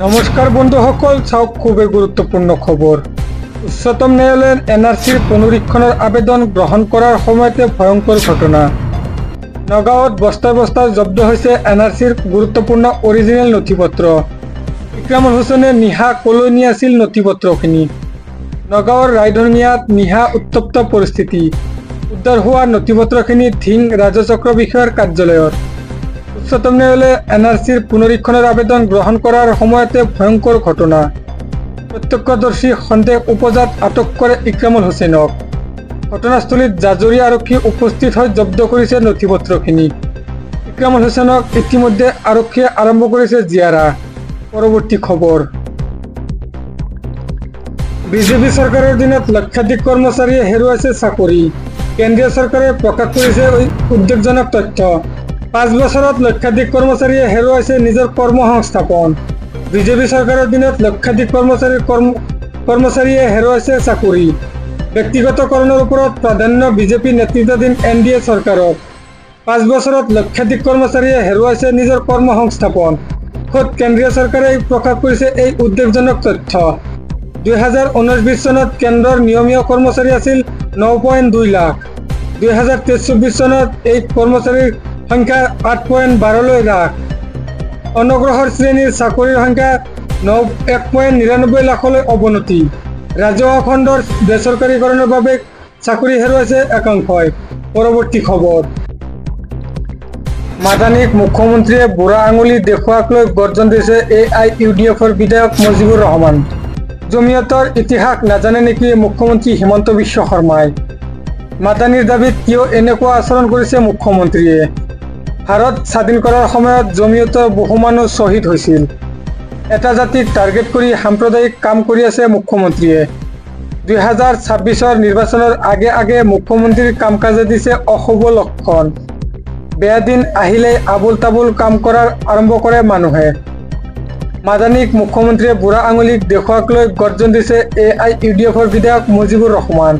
নমস্কাৰ বন্ধুসকল, চাওক খুবেই গুৰুত্বপূৰ্ণ খবৰ। উচ্চতম ন্যায়ালয়ে এনআৰচিৰ পুনৰীক্ষণৰ আবেদন গ্ৰহণ কৰাৰ সময়তে ভয়ংকৰ ঘটনা। নগাঁৱত বস্তাই বস্তাই জব্দ হৈছে এনআৰচিৰ গুৰুত্বপূৰ্ণ অৰিজিনেল নথিপত্ৰ। ইক্ৰামুল হুছেইনে নিশা কলৈ নিয়াছিল নথিপত্ৰখিনি। নগাঁৱৰ ৰাইধনিয়াত নিশা উত্তপ্ত পৰিস্থিতি। উদ্ধাৰ হোৱা নথিপত্ৰখিনি ধিং ৰাজচক্ৰ বিষয়াৰ কাৰ্যালয়ত। উচ্চতম ন্যায়ালয়ে এনআৰচিৰ পুনৰীক্ষণৰ আবেদন গ্ৰহণ কৰাৰ সময়তে ভয়ংকৰ ঘটনা। প্ৰত্যক্ষদৰ্শী সন্দেহ উপজাত আটক কৰে ইক্ৰামুল হুছেইনক। ঘটনাস্থলীত জাজৰি আৰক্ষী উপস্থিত হৈ জব্দ কৰিছে নথিপত্ৰখিনি। ইক্ৰামুল হুছেইনক ইতিমধ্যে আৰক্ষীয়ে আৰম্ভ কৰিছে জিয়াৰা। পৰৱৰ্তী খবৰ। বিজেপি চৰকাৰৰ দিনত লক্ষাধিক কৰ্মচাৰীয়ে হেৰুৱাইছে চাকৰি। কেন্দ্ৰীয় চৰকাৰে প্ৰকাশ কৰিছে উদ্বেগজনক তথ্য। 5 বছৰত লক্ষাধিক কৰ্মচাৰীয়ে হেৰুৱাইছে নিজৰ কৰ্মসংস্থাপন। বিজেপি চৰকাৰৰ দিনত লক্ষাধিক কৰ্মচাৰীয়ে হেৰুৱাইছে চাকৰি। ব্যক্তিগতকৰণৰ ওপৰত প্ৰাধান্য বিজেপি নেতৃত্বাধীন NDA চৰকাৰৰ। 5 বছৰত লক্ষাধিক কৰ্মচাৰীয়ে হেৰুৱাইছে নিজৰ কৰ্মসংস্থাপন। খোদ কেন্দ্ৰীয় চৰকাৰে প্ৰকাশ কৰিছে এই উদ্বেগজনক তথ্য। 2019-20 চনত কেন্দ্ৰৰ নিয়মীয়া কৰ্মচাৰী আছিল 9.2 লাখ। 2023-24 চনত এই কৰ্মচাৰীৰ সংখ্যা 8.12 লাখ। অনগ্ৰসৰ শ্ৰেণীৰ চাকৰিৰ সংখ্যা 1.99 লাখলৈ অৱনতি। ৰাজহুৱা খণ্ডৰ বেচৰকাৰীকৰণৰ বাবে চাকৰি হেৰুৱাইছে একাংশই। পৰৱৰ্তী খবৰ। মাদানীক মুখ্যমন্ত্ৰীয়ে বুঢ়া আঙুলি দেখুৱাক লৈ গৰ্জন দিছে AIUDFৰ বিধায়ক মুজিবুৰ ৰহমান। জমিয়তৰ ইতিহাস নাজানে নেকি মুখ্যমন্ত্ৰী হিমন্ত বিশ্ব শৰ্মাই? মাদানীৰ দাবীত কিয় এনেকুৱা আচৰণ কৰিছে মুখ্যমন্ত্ৰীয়ে? ভাৰত স্বাধীন কৰাৰ সময়ত জমিয়তৰ বহু মানুহ শ্বহীদ হৈছিল। এটা জাতিক টাৰ্গেট কৰি সাম্প্ৰদায়িক কাম কৰি আছে মুখ্যমন্ত্ৰীয়ে। 2026ৰ নিৰ্বাচনৰ আগে আগে মুখ্যমন্ত্ৰীৰ কাম কাজে দিছে অশুভ লক্ষণ। বেয়া দিন আহিলেই আবুল তাবুল কাম কৰাৰ আৰম্ভ কৰে মানুহে। মাদানীক মুখ্যমন্ত্ৰীয়ে বুঢ়া আঙুলিক দেখুৱাক লৈ গৰ্জন দিছে AIUDFৰ বিধায়ক মুজিবুৰ ৰহমান।